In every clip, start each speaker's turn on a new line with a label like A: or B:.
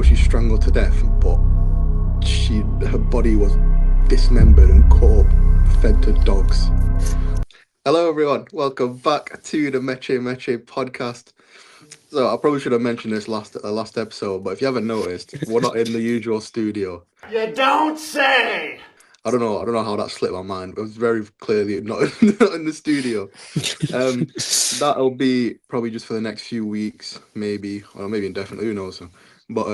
A: was she strangled to death, but her body was dismembered and cut up, fed to dogs. Hello, everyone. Welcome back to the Meche Meche podcast. So I probably should have mentioned this last episode, but if you haven't noticed, we're not in the usual studio.
B: You don't say.
A: I don't know how that slipped my mind. It was very clearly not in the studio. That'll be probably just for the next few weeks, maybe, or maybe indefinitely. Who knows? But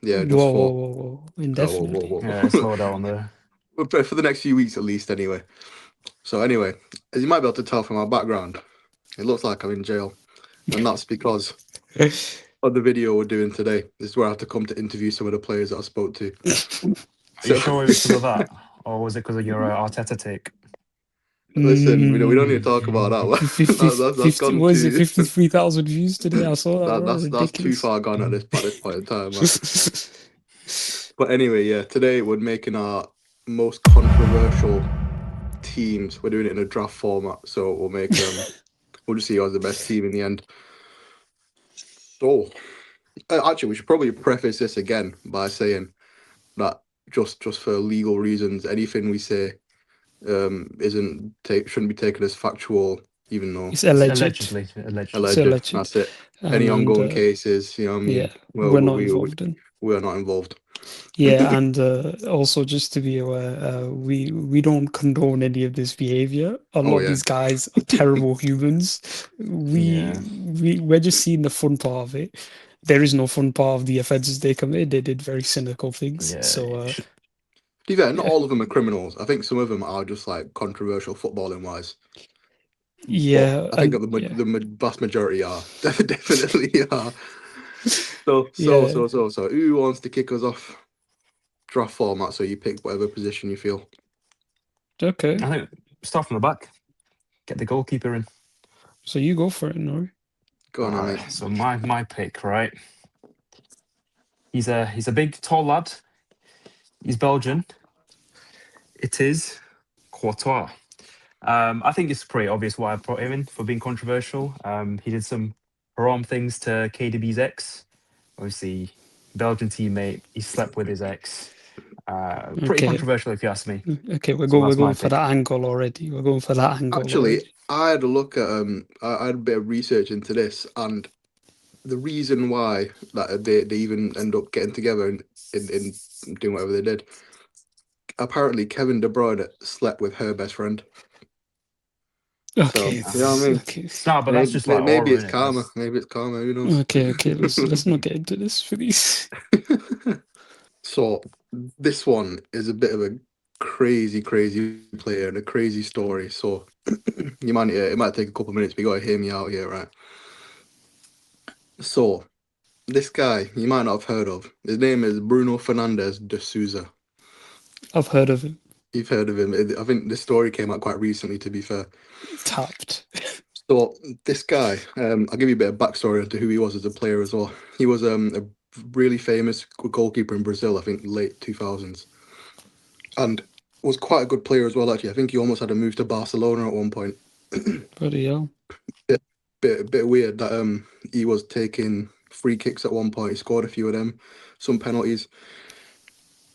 A: yeah, just
C: whoa, indefinitely.
A: whoa.
B: Yeah, slow down there.
A: For the next few weeks at least, anyway. So anyway, as you might be able to tell from our background, it looks like I'm in jail, and that's because of the video we're doing today. This is where I have to come to interview some of the players that I spoke to.
B: Are you sure it was because of that? Or was it because of your Arteta take?
A: Listen, we don't need to talk about that. That's gone
C: what is it?
A: too.
C: 53,000 views today. I saw that. Bro.
A: That's too far gone at this point in time. Man. But anyway, yeah, today we're making our most controversial teams. We're doing it in a draft format, so we'll make we'll just see who has the best team in the end. So, actually, we should probably preface this again by saying that just for legal reasons, anything we say shouldn't be taken as factual, even though
C: it's alleged.
A: Alleged. That's it. Any ongoing cases, you know what I mean?
C: Yeah, we're not involved in.
A: We're not involved.
C: Yeah, and also just to be aware, we don't condone any of this behavior. A lot of these guys are terrible humans. We're just seeing the fun part of it. There is no fun part of the offences they committed. They did very cynical things.
B: Yeah,
C: so,
A: to be fair, not all of them are criminals. I think some of them are just like controversial footballing wise.
C: Yeah,
A: but I think the vast majority are definitely are. So who wants to kick us off? Draft format, so you pick whatever position you feel.
C: Okay.
B: I think start from the back. Get the goalkeeper in.
C: So you go for it, Nori.
A: Go on, mate.
B: So my pick, right? He's a big, tall lad. He's Belgian. It is Courtois. I think it's pretty obvious why I brought him in for being controversial. He did some haram things to KDB's ex. Obviously, Belgian teammate. He slept with his ex. Pretty controversial, if you ask me.
C: Okay, we're going for that angle already. We're going for that angle.
A: Actually, I had a look at I had a bit of research into this, and the reason why that they even end up getting together and in doing whatever they did. Apparently, Kevin De Bruyne slept with her best friend.
C: Okay,
A: so, you know what I mean?
C: Okay.
B: No, but that's just like
A: maybe it's karma. Maybe it's karma. Who knows?
C: Okay. Let's not get into this, please.
A: So this one is a bit of a crazy player and a crazy story. So it might take a couple of minutes, but you got to hear me out here, right? So this guy you might not have heard of. His name is Bruno Fernandes de Souza.
C: I've heard of him.
A: You've heard of him. I think this story came out quite recently, to be fair.
C: Tapped.
A: So this guy, I'll give you a bit of backstory into who he was as a player as well. He was a really famous goalkeeper in Brazil, I think late 2000s. And was quite a good player as well, actually. I think he almost had a move to Barcelona at one point.
C: Bloody hell.
A: Bit weird that he was taking free kicks at one point. He scored a few of them, some penalties.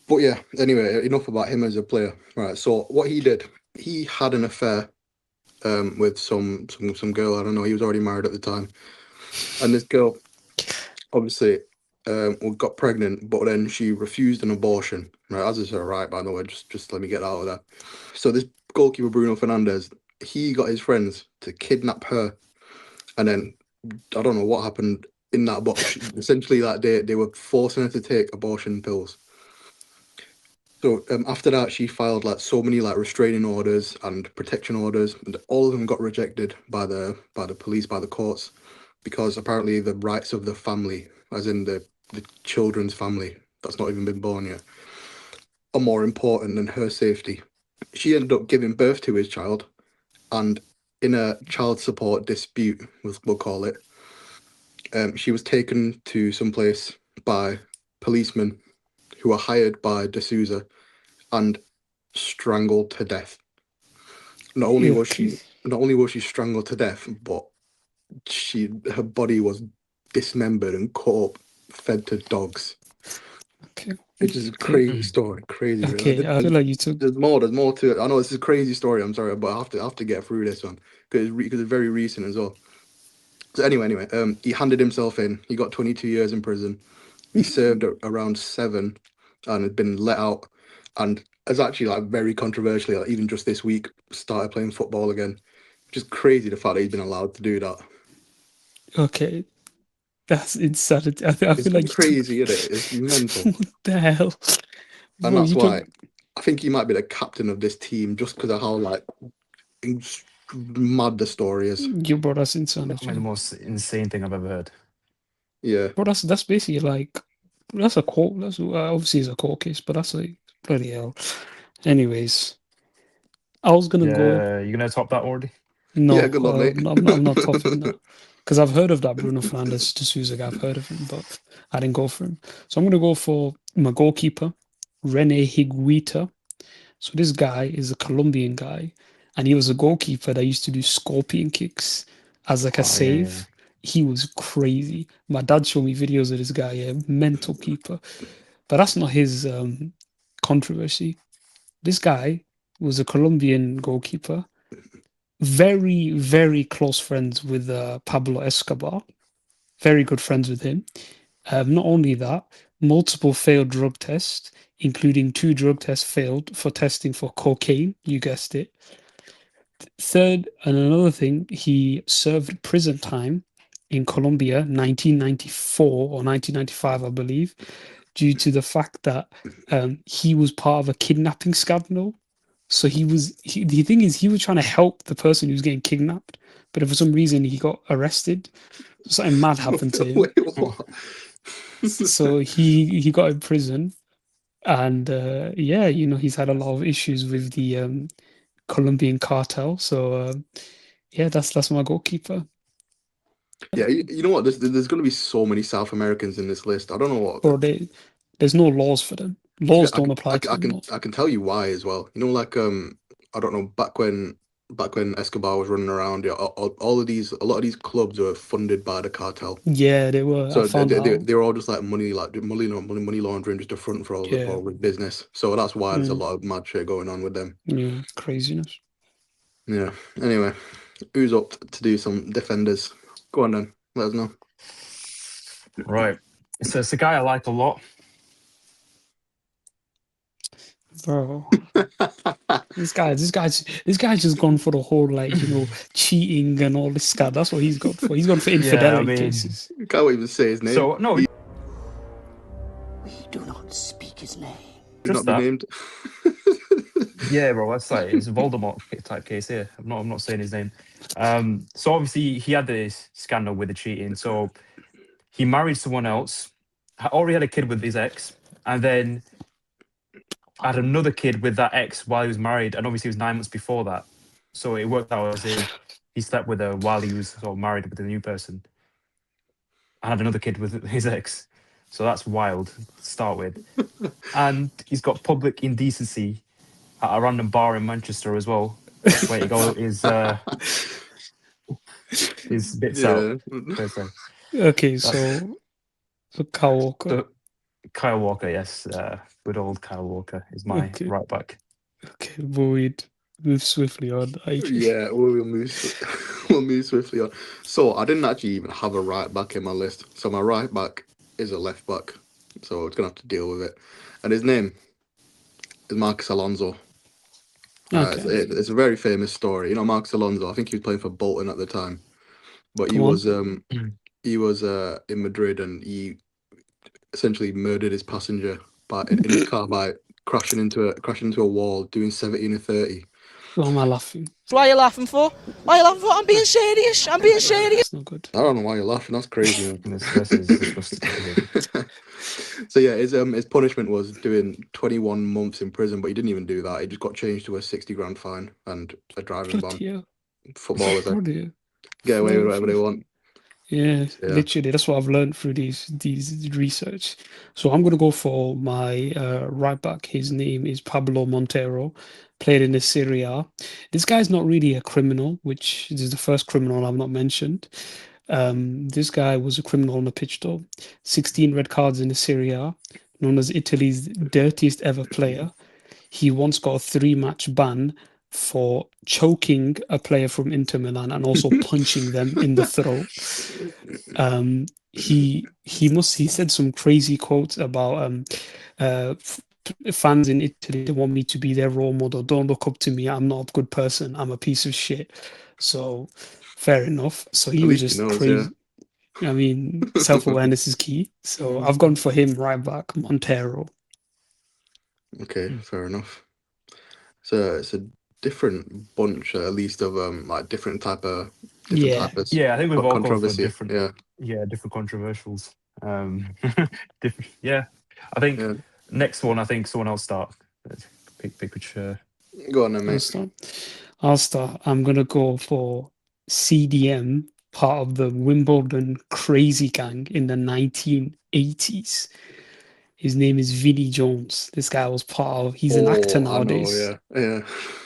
A: But yeah, anyway, enough about him as a player. Right, so what he did, he had an affair with some girl. I don't know, he was already married at the time. And this girl, obviously, got pregnant, but then she refused an abortion. Right, as is her right, by the way. Just let me get out of that. So this goalkeeper Bruno Fernandes, he got his friends to kidnap her, and then I don't know what happened in that, but essentially that day they were forcing her to take abortion pills. So after that, she filed so many restraining orders and protection orders, and all of them got rejected by the police, by the courts, because apparently the rights of the family, as in the children's family that's not even been born yet, are more important than her safety. She ended up giving birth to his child, and in a child support dispute, we'll call it, she was taken to some place by policemen who were hired by De Souza and strangled to death. Not only was she strangled to death, but her body was dismembered and cut up, fed to dogs.
C: Okay.
A: Which is a
C: Okay.
A: crazy story. Crazy.
C: Okay. I feel like you took.
A: There's more. There's more to it. I know this is a crazy story. I'm sorry, but I have to get through this one because it's very recent as well. So anyway, he handed himself in. He got 22 years in prison. He served around 7, and had been let out. And has actually like very controversially, like, even just this week, started playing football again. Just crazy the fact that he's been allowed to do that.
C: Okay. That's insanity. I
A: It's
C: feel like you took.
A: crazy, isn't it? It's mental.
C: What the hell,
A: And
C: bro?
A: that's
C: You took.
A: why I think he might be the captain of this team just because of how like mad the story is.
C: You brought us
B: That might be the
C: insanity.
B: most insane thing I've ever heard.
A: Yeah.
C: Bro, that's basically like that's a court. That's obviously is a court case, but that's like bloody hell. Anyways, I was gonna go.
B: Yeah, you gonna top that already?
A: Yeah,
C: No,
A: good luck, mate.
C: I'm not topping that because I've heard of that Bruno Fernandes de Souza guy. I've heard of him, but I didn't go for him. So I'm gonna go for my goalkeeper, Rene Higuita. So this guy is a Colombian guy, and he was a goalkeeper that used to do scorpion kicks as like a
B: Oh yeah.
C: save. He was crazy. My dad showed me videos of this guy, yeah, mental keeper. But that's not his controversy. This guy was a Colombian goalkeeper, very, very close friends with Pablo Escobar, very good friends with him. Not only that, multiple failed drug tests, including 2 drug tests failed for testing for cocaine. You guessed it. Third, and another thing, he served prison time in Colombia, 1994 or 1995, I believe, due to the fact that he was part of a kidnapping scandal. So the thing is, he was trying to help the person who was getting kidnapped, but for some reason he got arrested. Something mad happened to him.
A: Wait, what?
C: So he got in prison, and yeah, he's had a lot of issues with the Colombian cartel. So yeah, that's my goalkeeper.
A: Yeah, you know what? There's going to be so many South Americans in this list. I don't know what.
C: Bro, there's no laws for them. Laws
A: I
C: don't
A: can
C: apply to them. No.
A: I can tell you why as well. You know, like I don't know, back when Escobar was running around, yeah, all of these a lot of these clubs were funded by the cartel.
C: Yeah, they were. I
A: So
C: found out.
A: they were all just like money laundering, just a front for
C: Yeah,
A: all the business. So that's why there's a
C: mm,
A: lot of mad shit going on with them.
C: yeah, craziness.
A: Yeah. Anyway, who's up to do some defenders? Go on then. Let us know.
B: Right. It's a guy I like a lot.
C: Bro, this guy's just gone for the whole like cheating and all this guy. That's what he's gone for. He's gone for
B: Yeah, I
C: infidelity
B: mean,
C: cases.
A: Can't even say his name.
B: so no,
A: He
D: We do not speak his name.
A: should
B: just
A: not be
B: that.
A: named.
B: Yeah, bro, that's like it's a Voldemort type case here. I'm not saying his name. So obviously he had this scandal with the cheating. So he married someone else, already had a kid with his ex, and then had another kid with that ex while he was married, and obviously it was 9 months before that. So it worked out as if he slept with her while he was sort of married with a new person, and had another kid with his ex. So that's wild to start with. And he's got public indecency at a random bar in Manchester as well, where he got his bits out.
A: Yeah.
B: Per se.
C: Okay,
B: That's
C: so Kyle Walker.
B: the Kyle Walker. Yes, good old Kyle Walker is my
C: Okay,
B: right back.
C: okay, Boyd, move swiftly on.
A: Yeah, we'll we'll move swiftly on. So I didn't actually even have a right back in my list. So my right back is a left back. So it's gonna have to deal with it. And his name is Marcus Alonso.
C: Okay,
A: It's a very famous story. You know, Marcus Alonso. I think he was playing for Bolton at the time, but
C: come on.
A: he was in Madrid and he essentially murdered his passenger in his car by crashing into a wall, doing 70 and a 30.
C: Why am I laughing?
D: Why are you laughing for? Why are you laughing for? I'm being serious. I'm being serious.
C: That's not good.
A: I don't know why you're laughing. That's crazy, man.
B: This is disgusting behavior.
A: So yeah, his punishment was doing 21 months in prison, but he didn't even do that. He just got changed to a 60 grand fine and a driving ban.
C: Bloody hell.
A: Footballers
C: Bloody
A: get away with
C: hell.
A: whatever they want.
C: Yeah,
A: Yeah.
C: literally, that's what I've learned through these research. So I'm gonna go for my right back. His name is Pablo Montero, played in the Serie A. This guy's not really a criminal, which is the first criminal I've not mentioned. This guy was a criminal on the pitch though. 16 red cards in the Serie A, known as Italy's dirtiest ever player. He once got a 3-match ban for choking a player from Inter Milan and also punching them in the throat. He said some crazy quotes about fans in Italy want me to be their role model. Don't look up to me. I'm not a good person. I'm a piece of shit. So fair enough. So he
A: At
C: was
A: least he
C: just
A: knows, yeah.
C: crazy. I mean, self-awareness is key. So I've gone for him right back, Montero.
A: Okay, fair enough. So it's a different bunch, at least of like different type of
C: Yeah.
B: Yeah, I think we've all gone for
A: controversy.
B: different,
A: Yeah,
B: different controversials. Different, yeah. I think
A: yeah.
B: next one, I think someone else start. Let's pick which.
A: Go on then,
C: I'll
A: mate.
C: start. I'll start. I'm gonna go for CDM, part of the Wimbledon crazy gang in the 1980s. His name is Vinnie Jones. This guy was part of. He's an actor
A: Oh, I know,
C: nowadays.
A: yeah, yeah.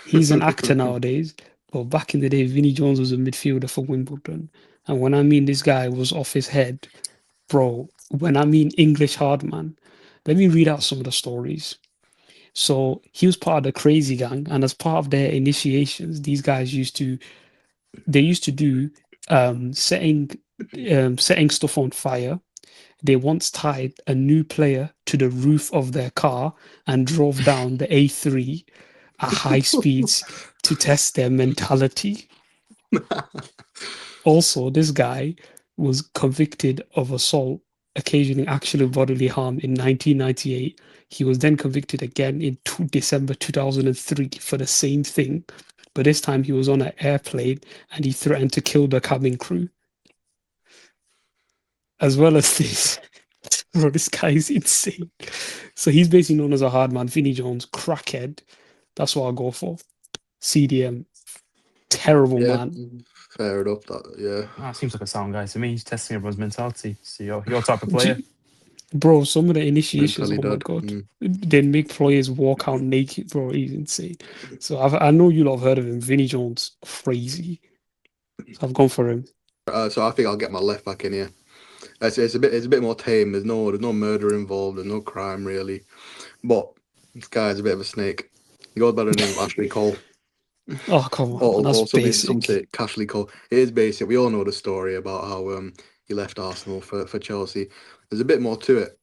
C: He's an actor nowadays. But back in the day, Vinnie Jones was a midfielder for Wimbledon. And when I mean this guy was off his head, bro, when I mean English hard man, let me read out some of the stories. So he was part of the crazy gang, and as part of their initiations, these guys used to do setting setting stuff on fire. They once tied a new player to the roof of their car and drove down the A3 at high speeds to test their mentality. Also, this guy was convicted of assault occasioning actual bodily harm in 1998. He was then convicted again in December 2003 for the same thing, but this time he was on an airplane and he threatened to kill the cabin crew. As well as this, bro, this guy is insane. So he's basically known as a hard man, Vinnie Jones, crackhead. That's what I'll go for. CDM, terrible
A: Yeah,
C: man.
A: fair enough. That
B: Seems like a sound guy to me. He's testing everyone's mentality. So your type of
C: Do
B: player.
C: Bro, some of the initiations,
A: mentally
C: oh my
A: dead.
C: god, they make players walk out naked, bro. He's insane. So I know you lot have heard of him. Vinnie Jones, crazy. So I've gone for him.
A: So I think I'll get my left back in here. It's a bit more tame. There's no murder involved. There's no crime really. But this guy's a bit of a snake. He goes by the name of Ashley Cole.
C: Oh, come on, man. That's
A: Or some
C: basic.
A: say Cashley Cole. It is basic. We all know the story about how he left Arsenal for Chelsea. There's a bit more to it.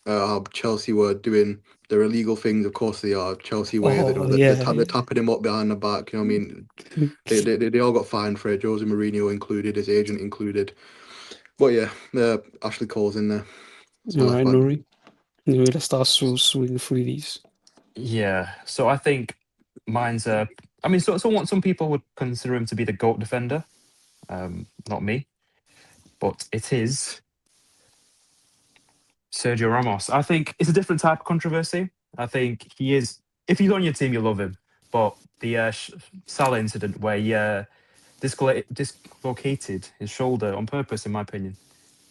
A: How Chelsea were doing their illegal things. Of course they are. Chelsea way. They
C: Oh,
A: know
C: yeah.
A: they're tapping him up behind the back. You know what I mean? They all got fined for it. Jose Mourinho included, his agent included. But yeah, Ashley Cole's in there. It's my
C: All
A: left
C: right,
A: back.
C: Nuri. Nuri, let's start swinging through these.
B: Yeah. So I think mine's I mean, some people would consider him to be the GOAT defender. Not me, but it is Sergio Ramos. I think it's a different type of controversy. I think he is. If he's on your team, you love him. But the Salah incident where he dislocated his shoulder on purpose, in my opinion,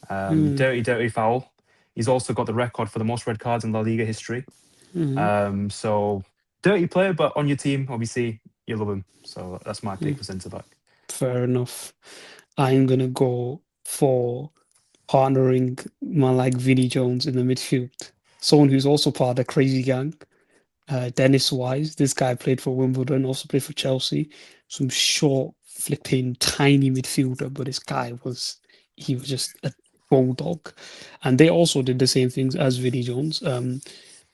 B: dirty foul. He's also got the record for the most red cards in La Liga history. So dirty player, but on your team, obviously, you love him. So that's my pick for centre back.
C: Fair enough. I'm gonna go for partnering man like Vinnie Jones in the midfield. Someone who's also part of the crazy gang. Dennis Wise, this guy played for Wimbledon, also played for Chelsea. Some short, flipping, tiny midfielder, but this guy he was just a bulldog. And they also did the same things as Vinnie Jones,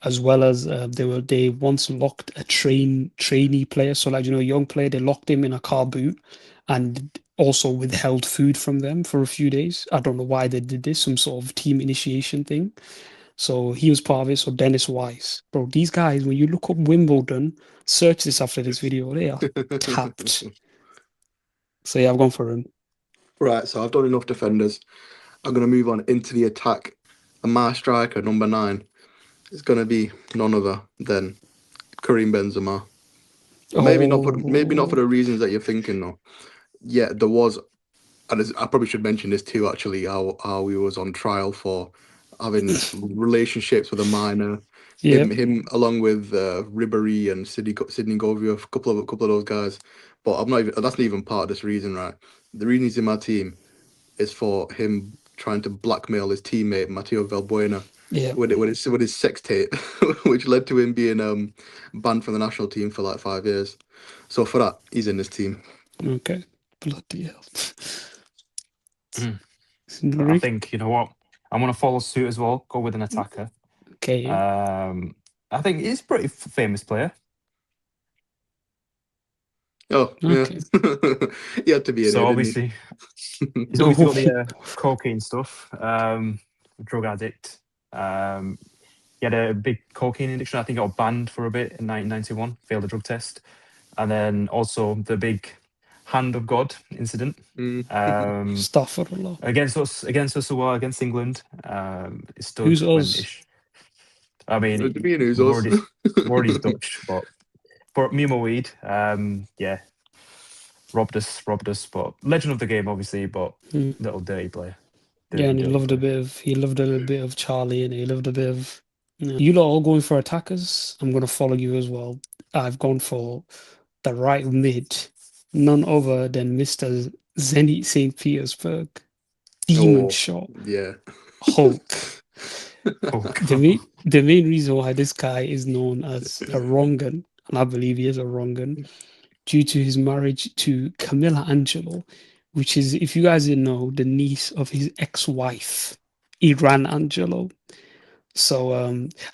C: as well as they once locked a trainee player, so like a young player, they locked him in a car boot and also withheld food from them for a few days. I don't know why they did this, some sort of team initiation thing. So he was part of it. So Dennis Wise, bro, these guys, when you look up Wimbledon, search this after this video, they are tapped. So yeah, I've gone for him.
A: Right, so I've done enough defenders. I'm gonna move on into the attack. And my striker, number 9, is gonna be none other than Karim Benzema. But maybe not for
C: Oh,
A: the reasons that you're thinking though. Yeah, there was, and I probably should mention this too. Actually, how he was on trial for having relationships with a minor.
C: yeah.
A: Him along with Ribéry and Sidney Govia, a couple of those guys. But I'm not even. That's not even part of this reason, right? The reason he's in my team is for him trying to blackmail his teammate Matteo Valbuena
C: Yeah.
A: with his sex tape, which led to him being banned from the national team for like 5 years. So for that, he's in this team.
C: Okay. Bloody hell.
B: I think, you know what? I'm going to follow suit as well. Go with an attacker.
C: Okay.
B: I think he's a pretty famous player.
A: Oh, yeah.
C: Okay.
A: He had to be in
B: So
A: there, didn't
B: obviously, he's obviously got the cocaine stuff. Drug addict. He had a big cocaine addiction. I think he got banned for a bit in 1991. Failed a drug test, and then also the big hand of God incident.
A: he?
C: Astaghfirullah.
B: Against us as well, against England. It stood
C: Who's
B: when
C: us?
B: I mean,
A: To be in who's
B: we're
A: us?
B: already Dutch, but for me and my weed, yeah, robbed us. But legend of the game, obviously, but
C: Hmm.
B: little dirty player.
C: Yeah, and he
B: Dirty
C: loved a
B: player.
C: bit of Charlie, and he loved a bit of. Yeah. You lot all going for attackers. I'm gonna follow you as well. I've gone for the right mid, none other than Mr. Zenit St. Petersburg, demon
A: Oh,
C: shot,
A: yeah.
C: Hulk.
B: Oh,
C: The main reason why this guy is known as a wrongen, and I believe he is a wrongen, due to his marriage to Camilla Angelo, which is, if you guys didn't know, the niece of his ex-wife, Iran Angelo. So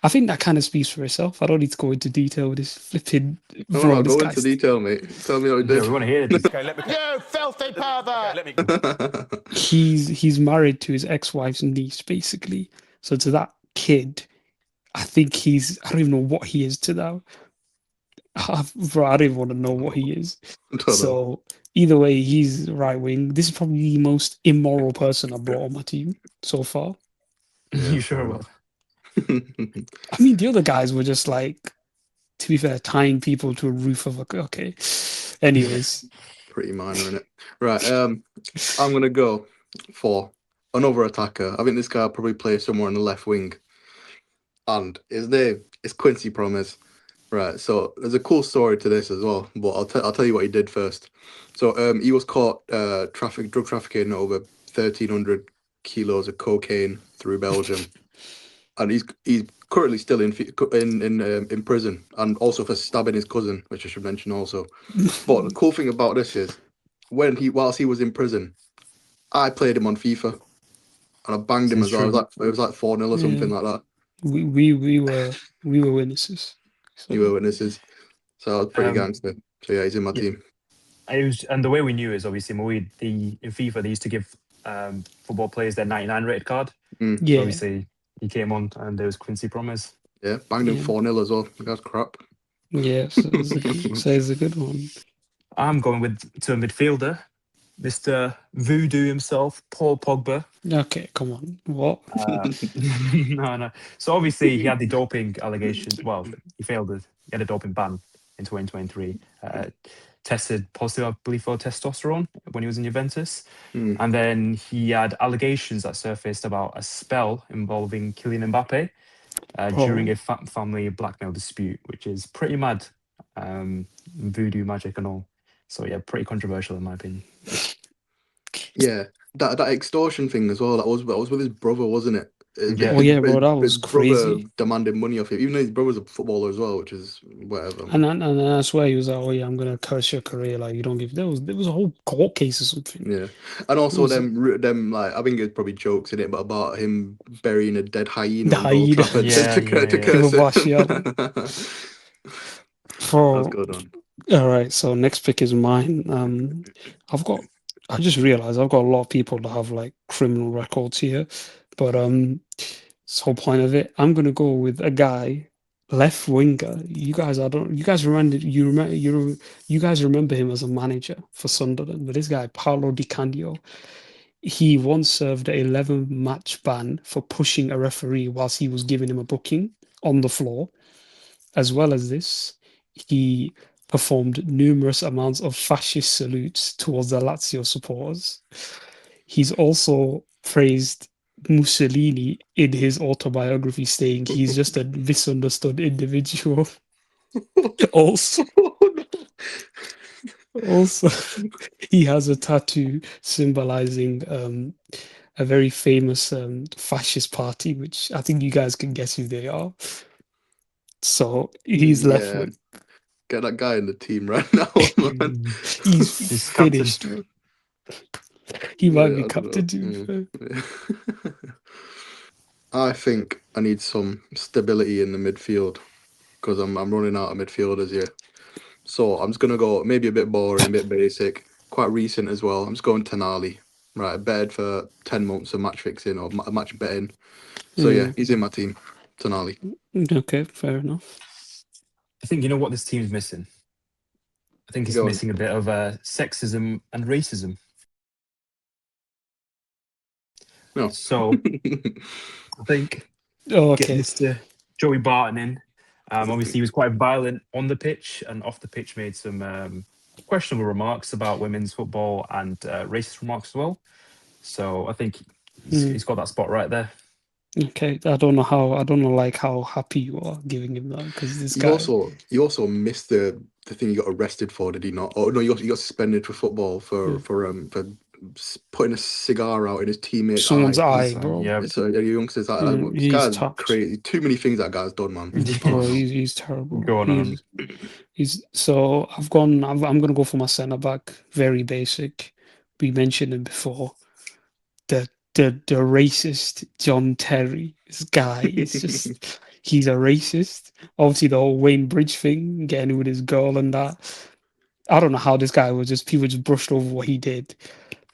C: I think that kind of speaks for itself. I don't need to go into detail with this flipping
A: No,
C: bro. This
A: go into
C: guy's
A: detail, mate. Tell me what he
B: yeah,
A: did.
B: we want to hear this.
D: You filthy pervert!
C: he's married to his ex-wife's niece, basically. So to that kid, I think I don't even know what he is to that. Bro, I don't even want to know what he is.
A: Don't know.
C: So either way, he's right wing. This is probably the most immoral person I brought on my team so far.
A: Yeah,
B: You
A: fair
B: sure
A: enough.
C: I mean, the other guys were just like, to be fair, tying people to a roof of a. Okay. Anyways,
A: Pretty minor in it. Right. I'm gonna go for another attacker. I think this guy will probably play somewhere on the left wing, and his name is Quincy Promise. Right. So there's a cool story to this as well, but I'll tell you what he did first. So he was caught drug trafficking over 1,300 kilos of cocaine through Belgium, and he's currently still in prison, and also for stabbing his cousin, which I should mention also. But the cool thing about this is whilst he was in prison, I played him on FIFA and I banged him
B: This is
A: as well.
B: true.
A: It was like 4-0 or
C: yeah,
A: something like that.
C: we were witnesses.
A: You were
C: So
A: witnesses. So I was pretty
B: Um,
A: gangster. So yeah, he's in my
B: yeah,
A: team.
B: and the way we knew is obviously Moeed, in FIFA they used to give football players their 99 rated card.
A: Mm.
B: So
C: yeah,
B: obviously he came on, and there was Quincy Promise.
A: Yeah, banged him
C: yeah,
A: 4-0 as well. That's crap.
C: yeah. So it's a good one.
B: I'm going to a midfielder, Mr. Voodoo himself, Paul Pogba.
C: Okay, come on. What?
B: No. So obviously he had the doping allegations. Well, he failed it. He had a doping ban in 2023. Tested positive, I believe, for testosterone when he was in Juventus.
A: Mm.
B: And then he had allegations that surfaced about a spell involving Kylian Mbappe during
C: Oh,
B: a family blackmail dispute, which is pretty mad. Voodoo magic and all. So yeah, pretty controversial in my opinion.
A: Yeah, that extortion thing as well. That was with his brother, wasn't it?
B: Yeah.
C: oh yeah, bro. That
A: His
C: was
A: brother
C: crazy.
A: demanded money off him, even though his brother's a footballer as well, which is whatever.
C: And I swear he was like, "Oh yeah, I'm gonna curse your career." Like you don't give. There was a whole court case or something.
A: Yeah, and
C: It
A: also
C: was
A: them like I think it's probably jokes in it, but about him burying a dead hyena
C: the
A: under Old
C: hyena.
A: Trafford
B: Yeah,
A: to
B: yeah,
A: curse it.
C: Kibabashian.
A: That's
C: For
A: good on.
C: all right, so next pick is mine. I've got. I just realized I've got a lot of people that have like criminal records here, but this whole point of it, I'm gonna go with a guy, left winger. You guys, I don't. You guys you guys remember him as a manager for Sunderland, but this guy Paolo Di Canio, he once served an 11-match ban for pushing a referee whilst he was giving him a booking on the floor. As well as this, he performed numerous amounts of fascist salutes towards the Lazio supporters. He's also praised Mussolini in his autobiography, saying he's just a misunderstood individual. Also, also, he has a tattoo symbolizing a very famous fascist party, which I think you guys can guess who they are. So he's left
A: Yeah,
C: with.
A: get that guy in the team right now, man.
C: He's
B: He's captain.
C: finished. He might be captain to be fair.
A: Yeah. I think I need some stability in the midfield because I'm running out of midfielders here. So I'm just gonna go maybe a bit boring, a bit basic, quite recent as well. I'm just going Tenali. Right, betted for 10 months of match fixing or match betting. So yeah, he's in my team. Tenali.
C: Okay, fair enough.
B: I think you know what this team's missing. I think it's
A: Go on.
B: missing a bit of sexism and racism.
A: No.
B: So I think
C: Oh,
B: get
C: okay.
B: Mr. Joey Barton in. Obviously, he was quite violent on the pitch and off the pitch, made some questionable remarks about women's football and racist remarks as well. So I think he's got that spot right there.
C: Okay, I don't know like how happy you are giving him that because this
A: You
C: guy.
A: also missed the thing you got arrested for, did he not? Oh no, you got suspended for football for putting a cigar out in his teammate's
C: Someone's
A: eye.
C: eye,
B: So,
C: bro.
B: yeah,
A: So the youngsters like this
C: He's
A: guy's
C: tapped,
A: crazy. Too many things that guy's done, man.
C: bro. He's terrible.
B: going on.
C: He's so I'm gonna go for my centre back. Very basic. We mentioned him before. The racist John Terry. This guy is just he's a racist. Obviously the whole Wayne Bridge thing, getting with his girl and that. I don't know how this guy was just people just brushed over what he did.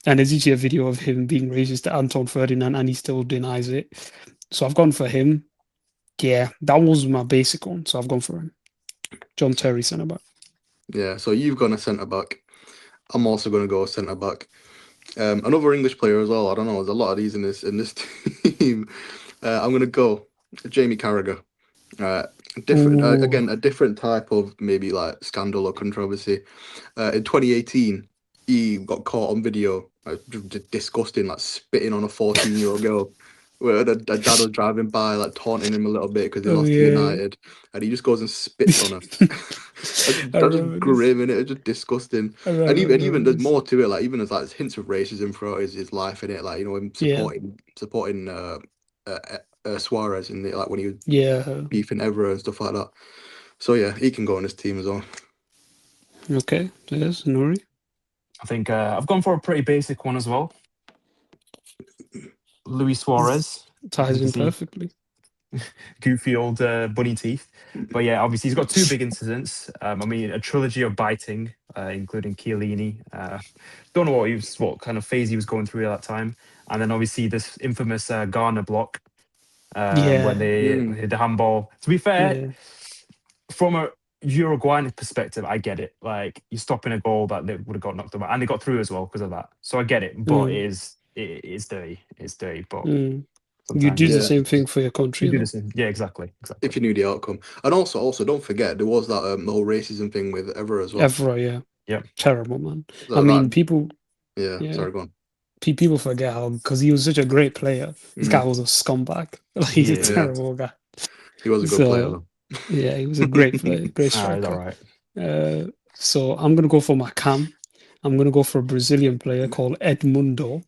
C: And there's usually a video of him being racist to Anton Ferdinand and he still denies it. So I've gone for him. Yeah, that was my basic one. So I've gone for him. John Terry centre back.
A: Yeah, so you've gone a centre back. I'm also going to go centre back. Another English player as well. I don't know. There's a lot of these in this team. I'm going to go Jamie Carragher. Different
C: Ooh,
A: again, a different type of maybe like scandal or controversy. In 2018, he got caught on video, disgusting, like spitting on a 14-year-old girl. Where the dad was driving by, like taunting him a little bit because they
C: oh
A: lost to
C: yeah.
A: United, and he just goes and spits on her.
C: I
A: That's just
C: remember this.
A: grim, and it's just disgusting.
C: I
A: And even
C: remember
A: there's
C: this.
A: more to it. Like even there's like hints of racism throughout his life in it. Like him
C: Yeah,
A: supporting uh, Suarez in the, like when he was
C: yeah.
A: beefing Evra and stuff like that. So yeah, he can go on his team as well.
C: Okay, yes, Nuri.
B: I think I've gone for a pretty basic one as well. Luis Suarez.
C: Ties
B: You can
C: in
B: see
C: perfectly.
B: goofy old bunny teeth. But yeah, obviously he's got two big incidents. I mean, a trilogy of biting, including Chiellini. Don't know what kind of phase he was going through at that time. And then obviously this infamous Ghana block when
C: Yeah,
B: they hit the handball. To be fair,
C: yeah.
B: from a Uruguayan perspective, I get it. Like you're stopping a goal that they would have got knocked about, and they got through as well because of that. So I get it, but it is dirty. It's dirty, but
C: You
B: sometimes
C: do the
A: Yeah,
C: same thing for your
B: you
C: country,
B: do the
C: though.
B: same. Yeah, exactly,
A: if
B: exactly.
A: you knew the outcome, and also don't forget there was that the whole racism thing with Evra as well.
C: Evra, yeah.
B: Yep.
C: Terrible, man. I
A: That
C: mean, people,
A: yeah,
C: yeah,
A: sorry, go on.
C: people forget how because he was such a great player. This guy
A: Mm,
C: was a scumbag. Like he's a
B: Yeah.
A: yeah,
C: terrible guy.
A: he was a good player
C: So
A: though.
C: yeah, he was a great player, great
B: All
C: striker.
B: right.
C: So I'm gonna go for my cam. I'm gonna go for a Brazilian player called Edmundo.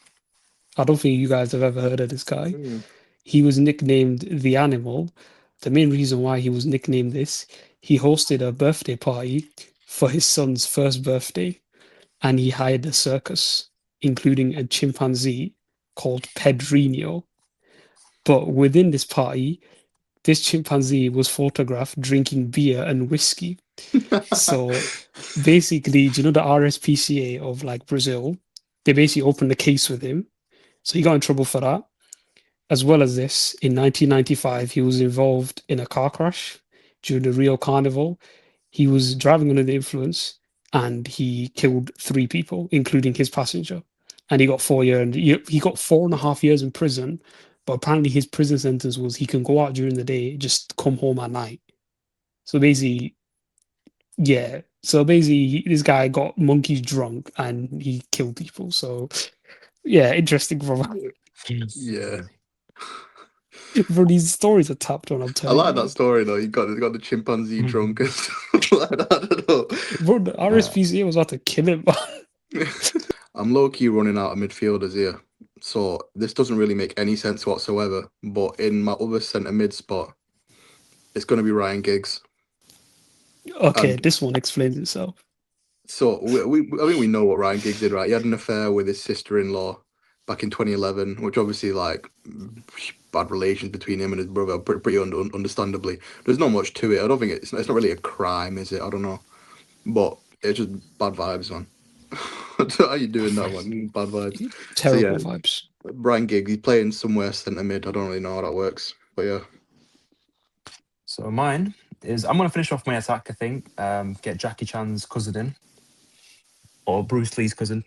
C: I don't think you guys have ever heard of this guy.
A: Mm.
C: He was nicknamed the Animal. The main reason why he was nicknamed this, he hosted a birthday party for his son's first birthday, and he hired a circus, including a chimpanzee called Pedrinho. But within this party, this chimpanzee was photographed drinking beer and whiskey. So basically, do you know the RSPCA of like Brazil? They basically opened a case with him. So he got in trouble for that. As well as this, in 1995, he was involved in a car crash during the Rio Carnival. He was driving under the influence and he killed three people, including his passenger. And he got 4 years. And he got 4.5 years in prison. But apparently, his prison sentence was he can go out during the day, just come home at night. So basically, yeah. So basically, this guy got monkeys drunk and he killed people. So yeah, interesting.
A: Yeah,
C: Bro, these stories are tapped on. I'm
A: I
C: telling you,
A: like that
C: man.
A: story though. You got the chimpanzee drunk and stuff like that. I don't
C: Bro, the
B: Uh,
C: RSPCA was about to kill him.
A: know. I'm low key running out of midfielders here, So this doesn't really make any sense whatsoever. But in my other centre mid spot, it's going to be Ryan Giggs.
C: Okay,
A: And
C: this one explains itself.
A: so I think we know what Ryan Giggs did, right? He had an affair with his sister-in-law back in 2011, which obviously like bad relations between him and his brother, pretty understandably. There's not much to it. I don't think it's not really a crime, is it? I don't know, but it's just bad vibes, man. How you doing that one? Bad vibes. So yeah,
C: Terrible vibes.
A: Ryan Giggs, he's playing somewhere centre mid. I don't really know how that works, but yeah.
B: So mine is I'm gonna finish off my attack. I think get Jackie Chan's cousin in, or Bruce Lee's cousin,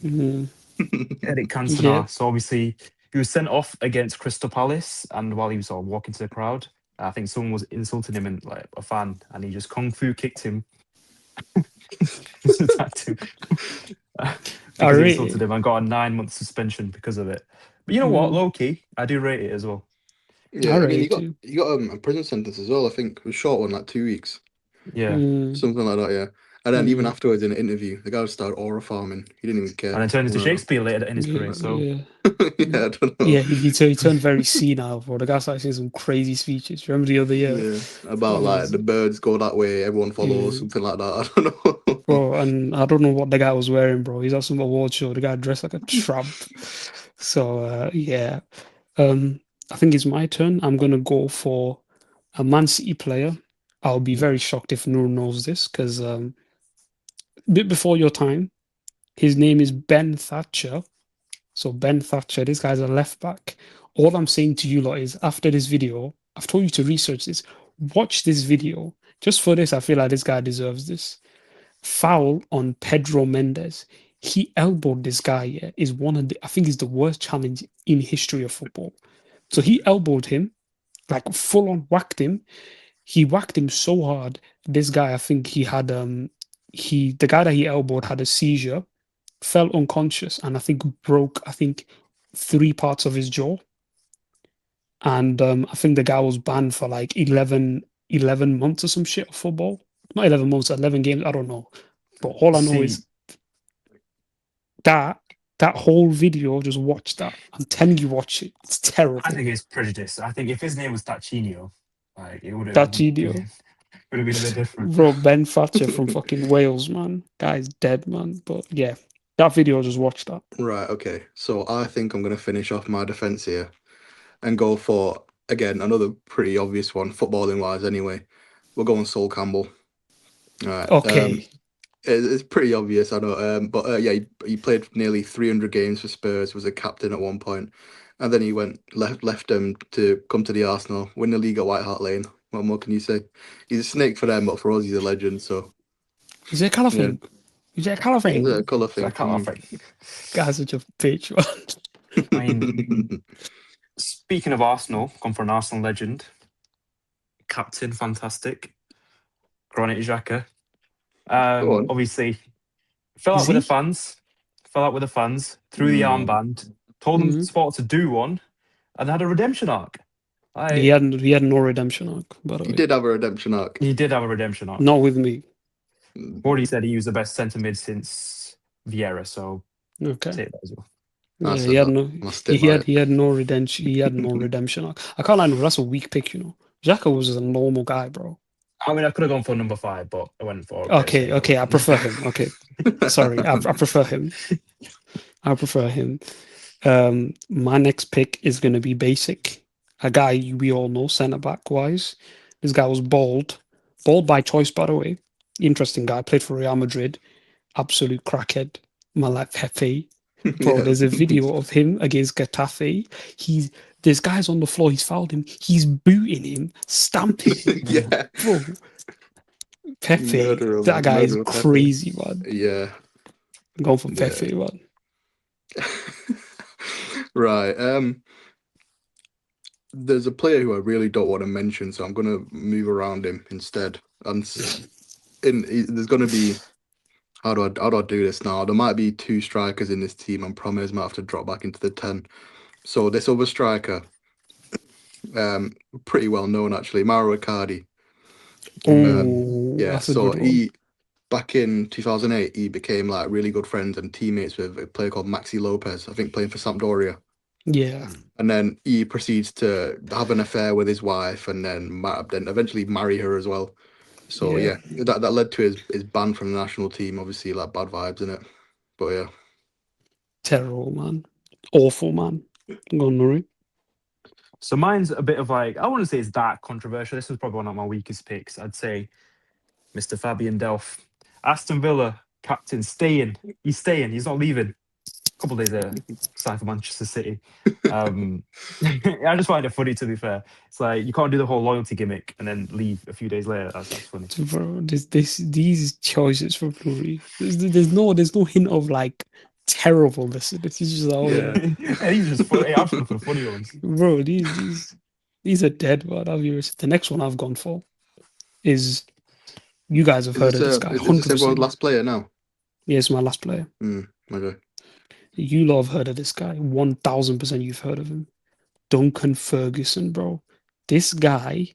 C: Mm,
B: Eric
C: yeah.
B: Cantona. So obviously he was sent off against Crystal Palace, and while he was sort of walking to the crowd, I think someone was insulting him and like a fan, and he just kung fu kicked him, just attacked him
C: I
B: because he
C: rate
B: insulted
C: it.
B: him and got a 9 month suspension because of it. But you know what,
C: Mm,
B: low key, I do rate it as well.
C: I
A: Yeah, I mean,
C: rate it too.
A: you got a prison sentence as well. I think a short one, like 2 weeks.
B: Yeah,
C: Mm,
A: Something like that, yeah. And then even
C: mm,
A: afterwards in an interview, the guy started aura farming. He didn't even
B: and
A: care.
B: then turned into
A: Well,
B: Shakespeare later in his
C: yeah,
B: career. So
C: yeah.
A: yeah, I don't know.
C: Yeah, he turned very senile, bro. The guy started saying some crazy speeches. Remember the other year?
A: Yeah,
C: That
A: about like
C: was,
A: the birds go that way, everyone follows,
C: yeah.
A: something like that. I don't know.
C: Bro, and I don't know what the guy was wearing, bro. He's at some award show. The guy dressed like a tramp. So yeah. I think it's my turn. I'm gonna go for a Man City player. I'll be very shocked if no one knows this, because bit before your time, his name is Ben Thatcher. So Ben Thatcher, this guy's a left back. All I'm saying to you lot is after this video, I've told you to research this. Watch this video. Just for this, I feel like this guy deserves this. Foul on Pedro Mendes. He elbowed this guy, yeah, is one of the, I think is the worst challenge in history of football. So he elbowed him, like full on whacked him. He whacked him so hard. This guy, I think he had the guy that he elbowed had a seizure, fell unconscious, and I think broke, I think, 3 parts of his jaw. And I think the guy was banned for like 11 months or some shit of football. Not 11 months, 11 games, I don't know. But all I know
B: see,
C: is that that whole video, just watch that. I'm telling you, watch it. It's
B: I
C: terrible.
B: think it's prejudice. I think if his name was Tachinio, like it would have
C: That video.
B: would have been a bit different.
C: Bro, Ben Thatcher from fucking Wales, man. Guy's dead, man. But yeah, that video, just watch that.
A: Right, okay. So I think I'm gonna finish off my defense here and go for again another pretty obvious one, footballing wise anyway. We're going Sol Campbell. All right.
C: Okay.
A: It's pretty obvious, I know. But yeah, he played nearly 300 games for Spurs, was a captain at one point, and then he left them to come to the Arsenal, win the league at White Hart Lane. What more can you say? He's a snake for them, but for us, he's a legend. So
C: Is it a colour
A: yeah,
C: thing? Is it a colour
A: is it a
C: thing?
A: colour
B: So I
A: thing?
B: can't laugh. Like,
C: Guy's such a bitch, man.
B: I mean, speaking of Arsenal, gone for an Arsenal legend, captain, fantastic, Granit Xhaka.
A: Go on.
B: Obviously, fell
C: Is
B: out with the
C: he?
B: fans. Fell out with the fans. Threw the
A: Mm.
B: armband. Told them
C: Mm.
B: sport to do one, and had a redemption arc.
C: He
B: I
C: had no redemption arc, by the
A: He
C: way.
A: did have a redemption arc.
B: He did have a redemption arc.
C: Not with me.
B: Already said he was the best centre mid since Vieira, so
C: Okay.
B: take that as well.
A: I
C: Yeah,
A: said that. I'll stick by it.
C: he had no redemption. He had no redemption arc. I can't lie, no, that's a weak pick, you know. Xhaka was just a normal guy, bro.
B: I mean, I could have gone for number 5, but I went for a better
C: Okay,
B: stable.
C: okay, I prefer him. Okay, sorry, I prefer him. I prefer him. My next pick is going to be basic. A guy we all know, centre back wise. This guy was bald by choice, by the way. Interesting guy. Played for Real Madrid. Absolute crackhead. My like Pepe. Bro,
A: Yeah.
C: there's a video of him against Getafe. This guy's on the floor. He's fouled him. He's booting him, stamping him.
A: Yeah.
C: Bro, Pepe,
A: Murderer,
C: that
A: man.
C: guy is
A: Murderer Pepe.
C: crazy, man.
A: Yeah.
C: I'm going for
A: Yeah.
C: Pepe, man.
A: Right. There's a player who I really don't want to mention, so I'm gonna move around him instead. And there's gonna be how do I do this now? There might be 2 strikers in this team, and Promise might have to drop back into the 10. So this other striker, pretty well known actually, Mauro Icardi.
C: Oh,
A: Yeah.
C: that's a
A: So
C: good one.
A: back in 2008, he became like really good friends and teammates with a player called Maxi Lopez, I think playing for Sampdoria.
C: Yeah.
A: And then he proceeds to have an affair with his wife and then eventually marry her as well. So yeah, that led to his ban from the national team. Obviously, like bad vibes in it. But yeah,
C: Terrible, man. Awful, man. Go on, Murray.
B: So mine's a bit of like, I wouldn't say it's that controversial. This was probably one of my weakest picks. I'd say Mr. Fabian Delph. Aston Villa captain, staying. He's staying. He's not leaving. A couple of days later, signed for Manchester City. I just find it funny, to be fair. It's like you can't do the whole loyalty gimmick and then leave a few days later. That's funny.
C: Bro, these choices for Murray. There's no hint of like terribleness. This is just oh yeah.
B: And he's just funny. I'm just for the funny ones.
C: Bro, these are dead, but I'll be honest. The next one I've gone for is you guys have heard of this guy.
A: Is this everyone's
C: 100%.
A: last player now?
C: Yeah, it's my last player.
A: Okay.
C: You lot have heard of this guy. 1000% you've heard of him. Duncan Ferguson, bro. This guy,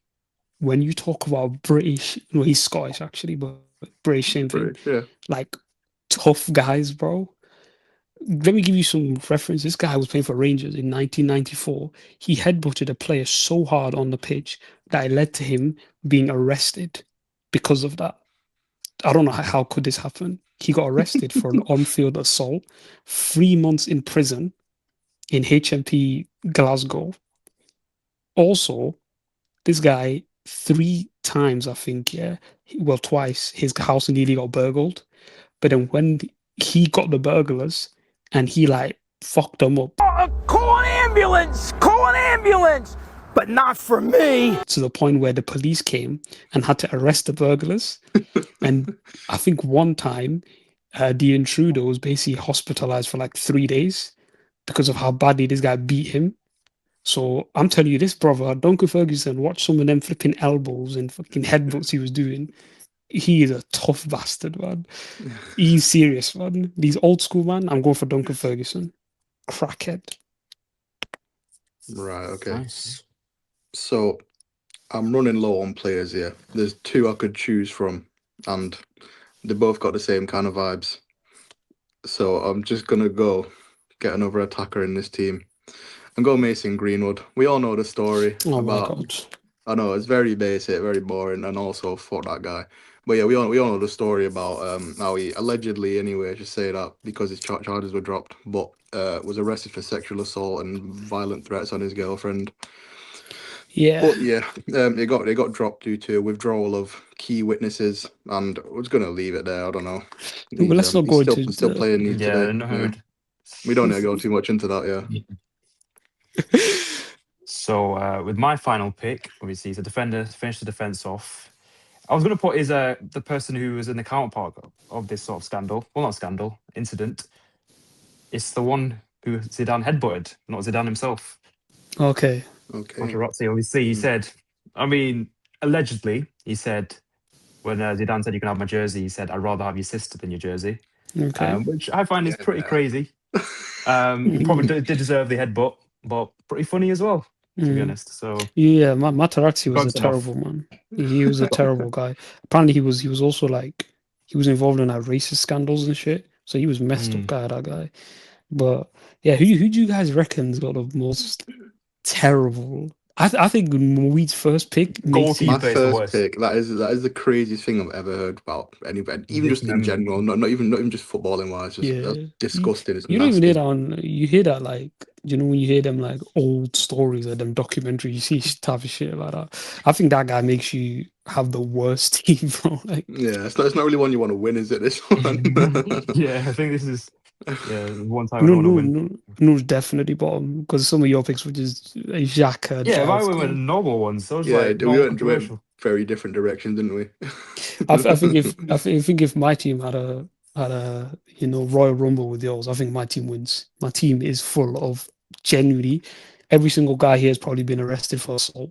C: when you talk about British, well, he's Scottish actually, but British same thing.
A: British, yeah.
C: Like tough guys, bro. Let me give you some reference. This guy was playing for Rangers in 1994. He headbutted a player so hard on the pitch that it led to him being arrested because of that. I don't know how could this happen. He got arrested for an on-field assault, 3 months in prison in HMP Glasgow. Also, this guy 3 times, I think, well, twice, his house nearly got burgled. But then when he got the burglars and he like fucked them up.
E: Call an ambulance! Call an ambulance! But not for me!
C: To the point where the police came and had to arrest the burglars. And I think one time, the intruder was basically hospitalized for like 3 days because of how badly this guy beat him. So I'm telling you, this brother, Duncan Ferguson, watch some of them flipping elbows and fucking headbutts he was doing. He is a tough bastard, man. He's serious, man. These old school, man. I'm going for Duncan Ferguson. Crackhead.
A: Right, okay.
B: Nice.
A: So I'm running low on players here. There's 2 I could choose from, and they both got the same kind of vibes. So I'm just gonna go get another attacker in this team and go Mason Greenwood. We all know the story
C: Oh
A: about.
C: my god.
A: I know it's very basic, very boring, and also fuck that guy. But yeah, we all know the story about how he allegedly, anyway, I should say that because his charges were dropped, but was arrested for sexual assault and violent threats on his girlfriend.
C: Yeah.
A: But yeah, it got dropped due to withdrawal of key witnesses, and I was gonna leave it there. I don't know.
C: But let's not go
A: He's
C: into
A: still playing these
B: Yeah,
A: today.
B: no.
A: Yeah. We don't need to go too much into that. Yeah.
B: So with my final pick, obviously he's a defender, finished the defense off. I was going to put is the person who was in the counterpart of this sort of scandal. Well, not scandal, incident. It's the one who Zidane headbutted, not Zidane himself.
C: Okay.
B: Materazzi, obviously, he said, I mean, allegedly, he said, when Zidane said, you can have my jersey, he said, I'd rather have your sister than your jersey.
C: Okay.
B: Which I find is pretty crazy. He probably did deserve the headbutt, but pretty funny as well, to be honest. So
C: yeah, Materazzi was a
B: Close enough.
C: terrible man. He was a terrible guy. Apparently, he was also like he was involved in like racist scandals and shit. So he was messed up guy, that guy. But yeah, who do you guys reckon's got the most terrible? I think Muid's first pick makes
B: Goalkeeper.
A: My
B: Keeper is the
A: first
B: worst.
A: pick. That is the craziest thing I've ever heard about anybody, even
B: This
A: just in
B: memory.
A: general. Not even just footballing wise. Just that's disgusting. It's
C: You don't even
A: nasty.
C: hear that on. You hear that like you know when you hear them like old stories or them documentaries. You see type of shit like that. I think that guy makes you have the worst team, bro. Like
A: Yeah, it's not really one you want to win, is it? This one.
B: Yeah, I think this is one time I don't want to win.
C: no, definitely bottom because some of your picks were just Xhaka.
B: Yeah, if I went with
C: Delph,
B: normal ones, those
A: Yeah,
B: like
A: we
B: non
A: went
B: controversial.
A: very different directions, didn't we?
C: I think if my team had a Royal Rumble with yours, I think my team wins. My team is full of genuinely every single guy here has probably been arrested for assault.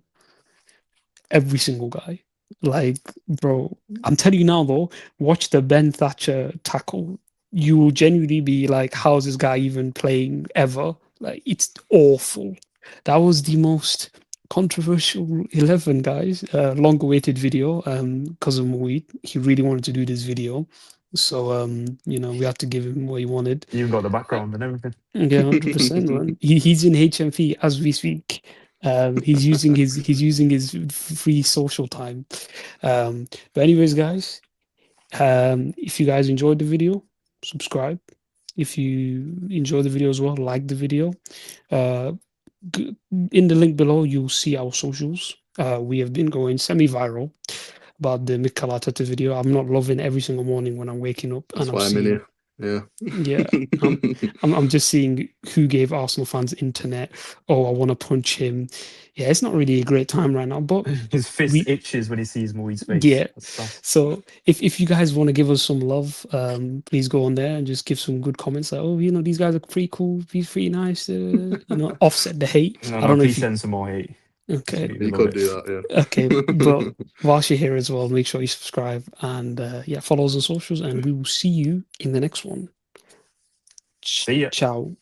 C: Every single guy. Like, bro, I'm telling you now though, watch the Ben Thatcher tackle. You will genuinely be like, how is this guy even playing ever? Like, it's awful. That was the most controversial 11, guys. Long-awaited video. Because of Moeed, he really wanted to do this video, so you know, we had to give him what he wanted.
B: You even got the background and everything.
C: Yeah, 100%, man. He's in HMV as we speak. He's using his free social time. But anyways, guys, if you guys enjoyed the video, subscribe. If you enjoy the video as well, like the video. Uh, in the link below, you'll see our socials. We have been going semi-viral about the Mikel Arteta video. I'm not loving every single morning when I'm waking up
A: That's
C: and I'm
A: why I'm in
C: seeing,
A: here.
C: yeah, I'm just seeing who gave Arsenal fans internet. Oh, I want to punch him. Yeah, it's not really a great time right now, but
B: His fist
C: we,
B: itches when he sees Moe's face.
C: yeah.
B: That's sus.
C: So if you guys want to give us some love, please go on there and just give some good comments. Like, oh, you know, these guys are pretty cool. He's pretty nice. You know, offset the hate.
B: No,
C: I
B: no,
C: don't know if
B: please
C: you.
B: send some more hate.
C: Okay.
B: We
A: You
B: love
A: could
B: it.
A: do that, yeah.
C: Okay, but whilst you're here as well, make sure you subscribe and yeah, follow us on socials, and we will see you in the next one.
B: See ya.
C: Ciao.